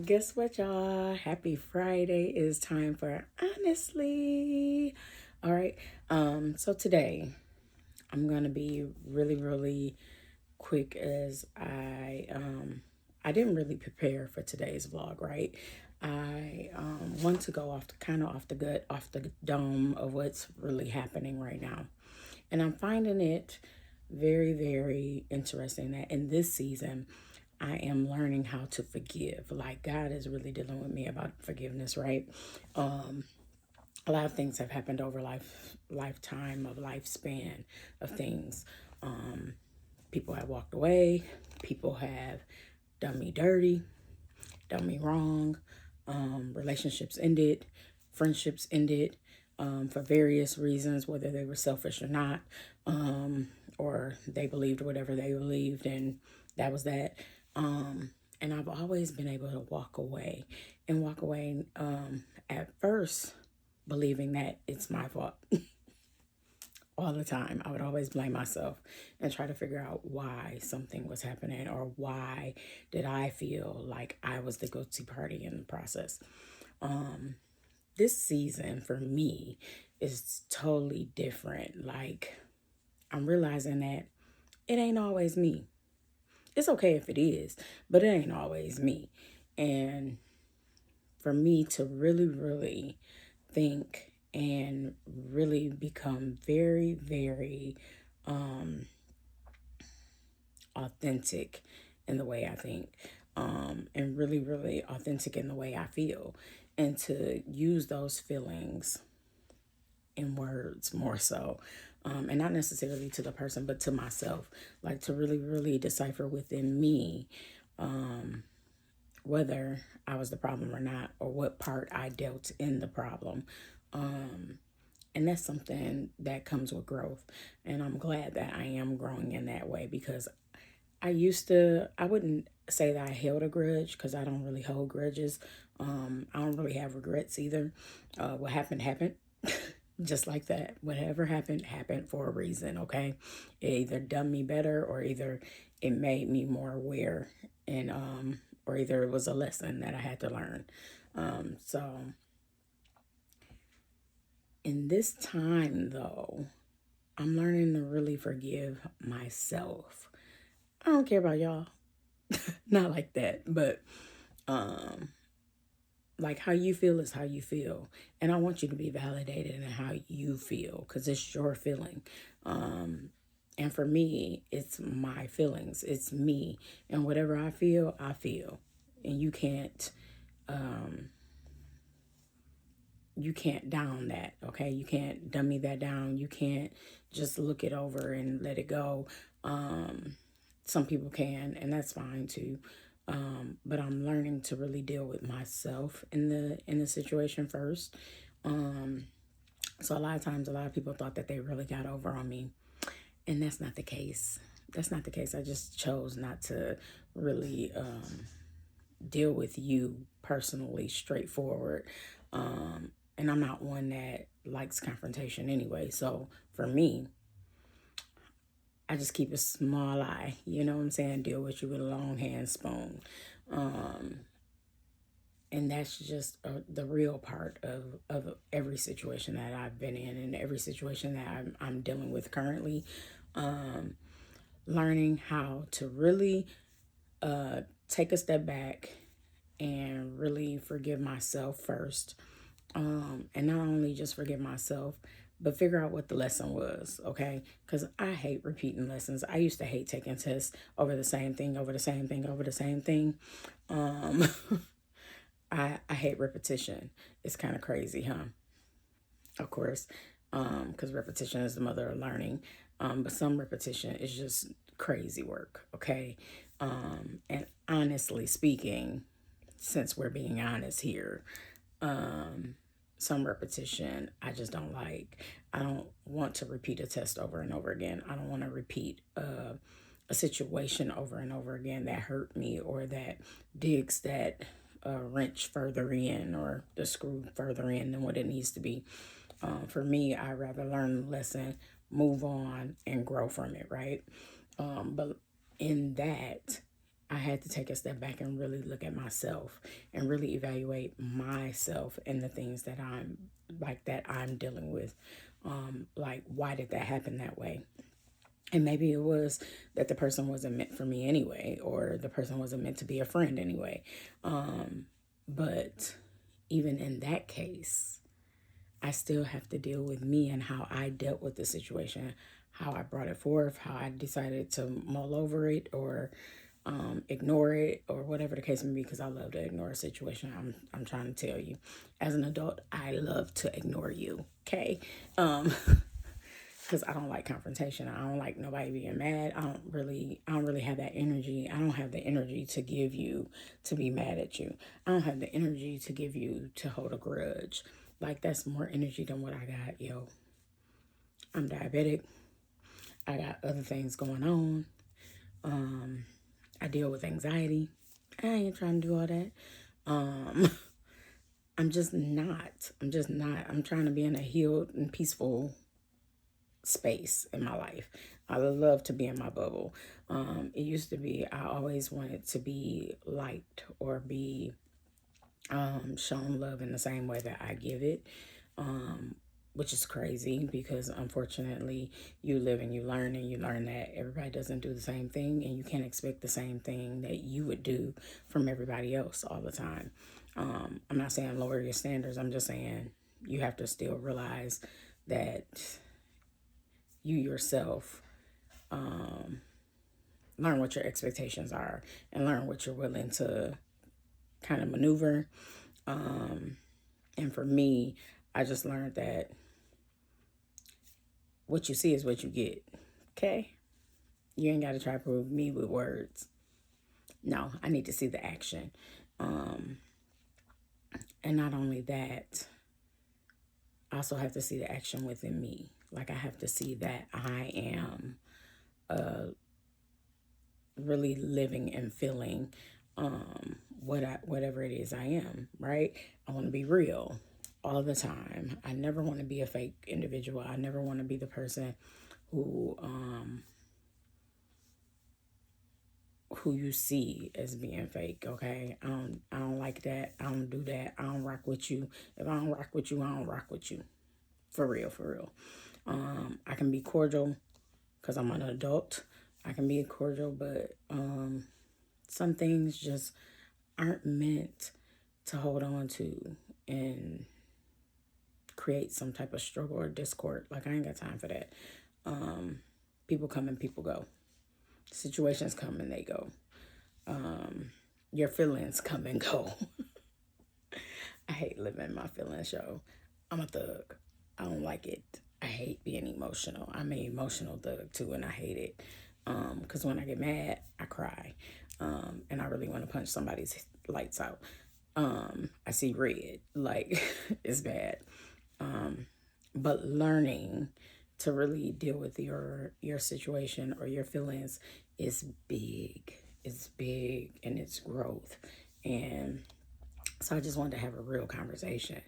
Guess what, y'all? Happy Friday. It's time for Honestly. All right. So today I'm gonna be really quick as I didn't really prepare for today's vlog, right? I want to go off off the gut, off the dome of what's really happening right now. And I'm finding it very interesting that in this season, I am learning how to forgive. Like God is really dealing with me about forgiveness, right? A lot of things have happened over lifetime of lifespan of things. People have walked away. People have done me dirty, done me wrong. Relationships ended, friendships ended for various reasons, whether they were selfish or not, or they believed whatever they believed, and that was that. And I've always been able to walk away at first believing that it's my fault all the time. I would always blame myself and try to figure out why something was happening or why did I feel like I was the guilty party in the process. This season for me is totally different. Like, I'm realizing that it ain't always me. It's okay if it is, but it ain't always me. And for me to really think and really become very authentic in the way I think, and really authentic in the way I feel, and to use those feelings in words more so, and not necessarily to the person, but to myself, like to really decipher within me whether I was the problem or not, or what part I dealt in the problem. And that's something that comes with growth. And I'm glad that I am growing in that way because I wouldn't say that I held a grudge because I don't really hold grudges. I don't really have regrets either. What happened, happened. Just like that. Whatever happened, happened for a reason, okay? It either done me better or either it made me more aware and, or either it was a lesson that I had to learn. So in this time though, I'm learning to really forgive myself. I don't care about y'all. Not like that, but um like how you feel is how you feel, and I want you to be validated in how you feel because it's your feeling. And for me, it's my feelings, it's me, and whatever I feel, and you can't down that, okay? You can't dummy that down. You can't just look it over and let it go. Some people can, and that's fine too. But I'm learning to really deal with myself in the situation first. So a lot of times, a lot of people thought that they really got over on me, and that's not the case. That's not the case. I just chose not to really deal with you personally, straightforward. And I'm not one that likes confrontation anyway. So for me, I just keep a small eye. You know what I'm saying? Deal with you with a long hand spoon. And that's just the real part of every situation that I've been in and every situation that I'm dealing with currently. Learning how to really take a step back and really forgive myself first. And not only just forgive myself, but figure out what the lesson was, okay? Because I hate repeating lessons. I used to hate taking tests over the same thing, over the same thing, over the same thing. Um, I hate repetition. It's kind of crazy, huh? Of course, because repetition is the mother of learning. But some repetition is just crazy work, okay? And honestly speaking, since we're being honest here, some repetition I just don't like. I don't want to repeat a test over and over again. I don't want to repeat a situation over and over again that hurt me or that digs that wrench further in or the screw further in than what it needs to be. For me, I rather learn the lesson, move on, and grow from it, right? But in that, I had to take a step back and really look at myself and really evaluate myself and the things that I'm dealing with. Like, why did that happen that way? And maybe it was that the person wasn't meant for me anyway, or the person wasn't meant to be a friend anyway. But even in that case, I still have to deal with me and how I dealt with the situation, how I brought it forth, how I decided to mull over it or ignore it or whatever the case may be, because I love to ignore a situation. I'm trying to tell you, as an adult, I love to ignore you, okay? Because I don't like confrontation. I don't like nobody being mad. I don't really have that energy. I don't have the energy to give you to be mad at you. I don't have the energy to give you to hold a grudge. Like, that's more energy than what I got. Yo, I'm diabetic. I got other things going on. I deal with anxiety. I ain't trying to do all that. I'm just not. I'm trying to be in a healed and peaceful space in my life. I love to be in my bubble. It used to be, I always wanted to be liked or be shown love in the same way that I give it, which is crazy because unfortunately you live and you learn that everybody doesn't do the same thing, and you can't expect the same thing that you would do from everybody else all the time. I'm not saying lower your standards. I'm just saying you have to still realize that you yourself learn what your expectations are and learn what you're willing to kind of maneuver. And for me, I just learned that what you see is what you get. Okay? You ain't got to try to prove me with words. No, I need to see the action. And not only that, I also have to see the action within me. Like, I have to see that I am really living and feeling whatever it is I am, right? I want to be real all the time. I never want to be a fake individual. I never want to be the person who you see as being fake, okay? I don't like that. I don't do that. I don't rock with you. If I don't rock with you, I don't rock with you. For real, for real. I can be cordial because I'm an adult. I can be cordial, but some things just aren't meant to hold on to and create some type of struggle or discord. Like, I ain't got time for that. People come and people go. Situations come and they go. Your feelings come and go. I hate living my feelings, yo. I'm a thug. I don't like it. I hate being emotional. I'm an emotional thug too, and I hate it. Because when I get mad, I cry. And I really want to punch somebody's lights out. I see red. Like, it's bad. But learning to really deal with your situation or your feelings is big. It's big and it's growth. And so I just wanted to have a real conversation.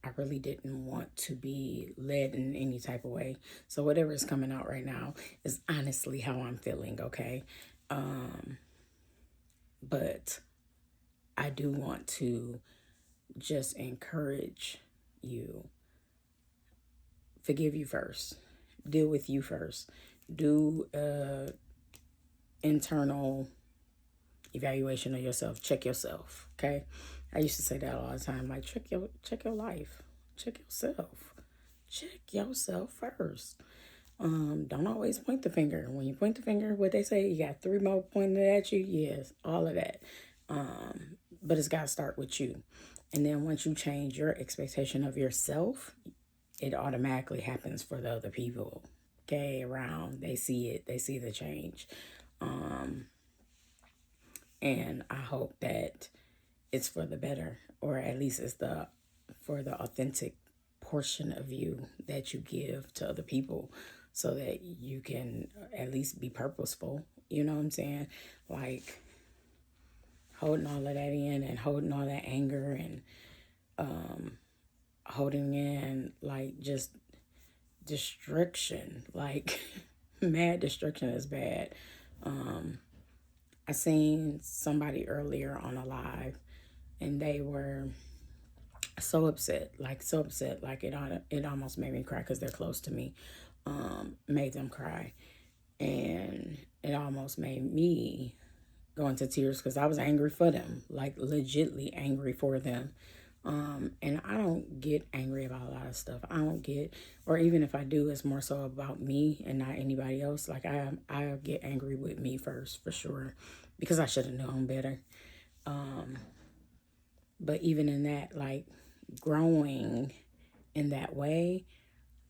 I really didn't want to be led in any type of way. So whatever is coming out right now is honestly how I'm feeling, okay? But I do want to just encourage you. Forgive you first. Deal with you first. Do internal evaluation of yourself. Check yourself, okay? I used to say that all the time. Like, check your life. Check yourself. Check yourself first. Don't always point the finger. When you point the finger, what they say, you got 3 more pointed at you. Yes, all of that. But it's got to start with you. And then once you change your expectation of yourself, it automatically happens for the other people. Okay, around. They see it. They see the change. And I hope that it's for the better, or at least it's for the authentic portion of you that you give to other people, so that you can at least be purposeful. You know what I'm saying? Like, holding all of that in and holding all that anger and holding in, like, just destruction. Like, mad destruction is bad. I seen somebody earlier on a live, and they were so upset, like it almost made me cry because they're close to me. Made them cry, and it almost made me go into tears because I was angry for them, like legitly angry for them. And I don't get angry about a lot of stuff. I don't get, or even if I do, it's more so about me and not anybody else. Like I get angry with me first for sure, because I should have known better. But even in that, like growing in that way,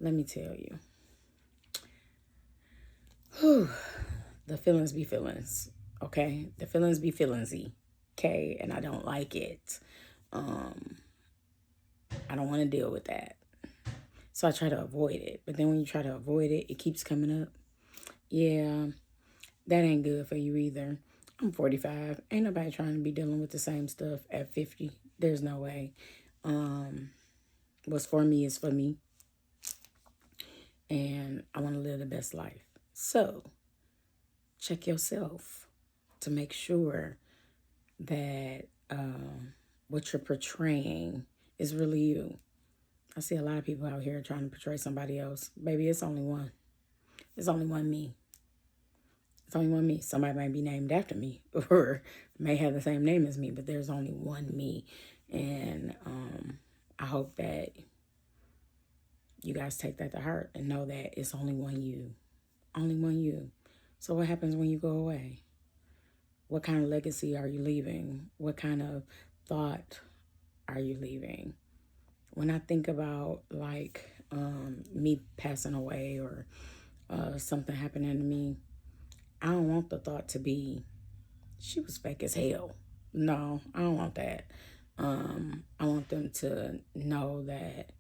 let me tell you, whew, the feelings be feelings. Okay, the feelings be feelingsy. Okay, and I don't like it. I don't want to deal with that. So I try to avoid it. But then when you try to avoid it, it keeps coming up. Yeah, that ain't good for you either. I'm 45. Ain't nobody trying to be dealing with the same stuff at 50. There's no way. What's for me is for me. And I want to live the best life. So check yourself to make sure that what you're portraying is really you. I see a lot of people out here trying to portray somebody else. Baby, it's only one. It's only one me. It's only one me. Somebody might be named after me or may have the same name as me, but there's only one me. And I hope that you guys take that to heart and know that it's only one you. Only one you. So what happens when you go away? What kind of legacy are you leaving? What kind of thought are you leaving? When I think about like me passing away or something happening to me, I don't want the thought to be, she was fake as hell. No, I don't want that. I want them to know that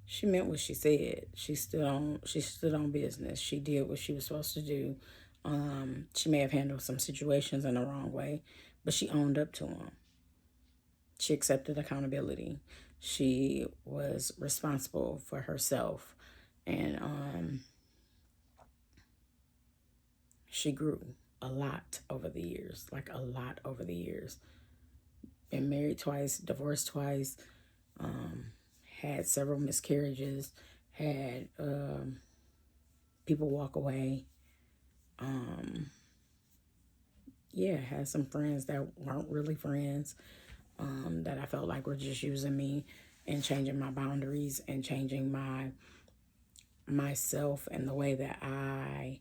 she meant what she said. She stood on business. She did what she was supposed to do. She may have handled some situations in the wrong way, but she owned up to them. She accepted accountability. She was responsible for herself, and she grew a lot over the years, like a lot over the years. Been married twice, divorced twice, had several miscarriages, had people walk away. Yeah, had some friends that weren't really friends, that I felt like were just using me and changing my boundaries and changing myself and the way that I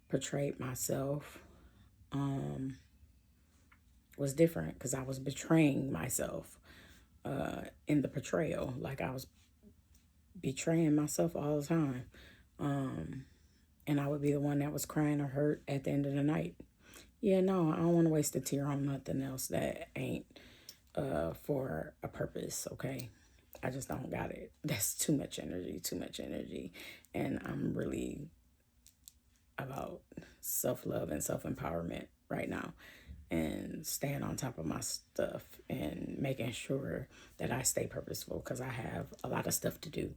portrayed myself was different because I was betraying myself in the portrayal. Like I was betraying myself all the time. And I would be the one that was crying or hurt at the end of the night. Yeah, no, I don't want to waste a tear on nothing else that ain't for a purpose, okay? I just don't got it. That's too much energy, too much energy. And I'm really about self-love and self-empowerment right now and staying on top of my stuff and making sure that I stay purposeful because I have a lot of stuff to do.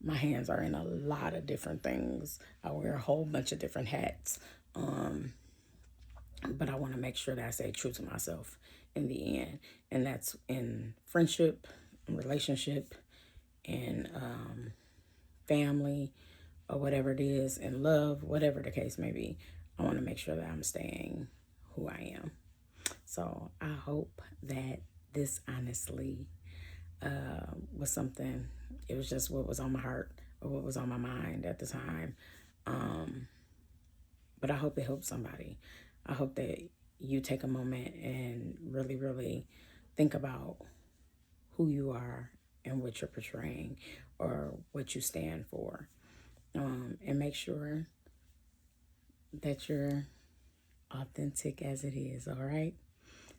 My hands are in a lot of different things. I wear a whole bunch of different hats. But I want to make sure that I stay true to myself in the end. And that's in friendship, relationship, and family, or whatever it is, in love, whatever the case may be. I want to make sure that I'm staying who I am. So I hope that this honestly was something, it was just what was on my heart or what was on my mind at the time. But I hope it helps somebody. I hope that you take a moment and really, really think about who you are and what you're portraying or what you stand for. And make sure that you're authentic as it is, all right?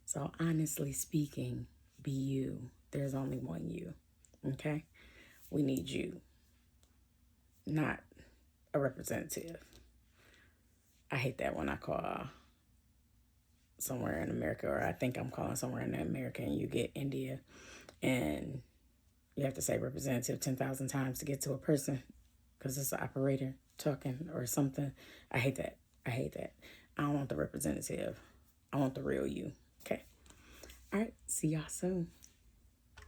So honestly speaking, be you. There's only one you, okay? We need you, not a representative. I hate that when I call somewhere in America, or I think I'm calling somewhere in America, and you get India, and you have to say representative 10,000 times to get to a person because it's an operator talking or something. I hate that. I hate that. I don't want the representative. I want the real you. Okay. All right. See y'all soon.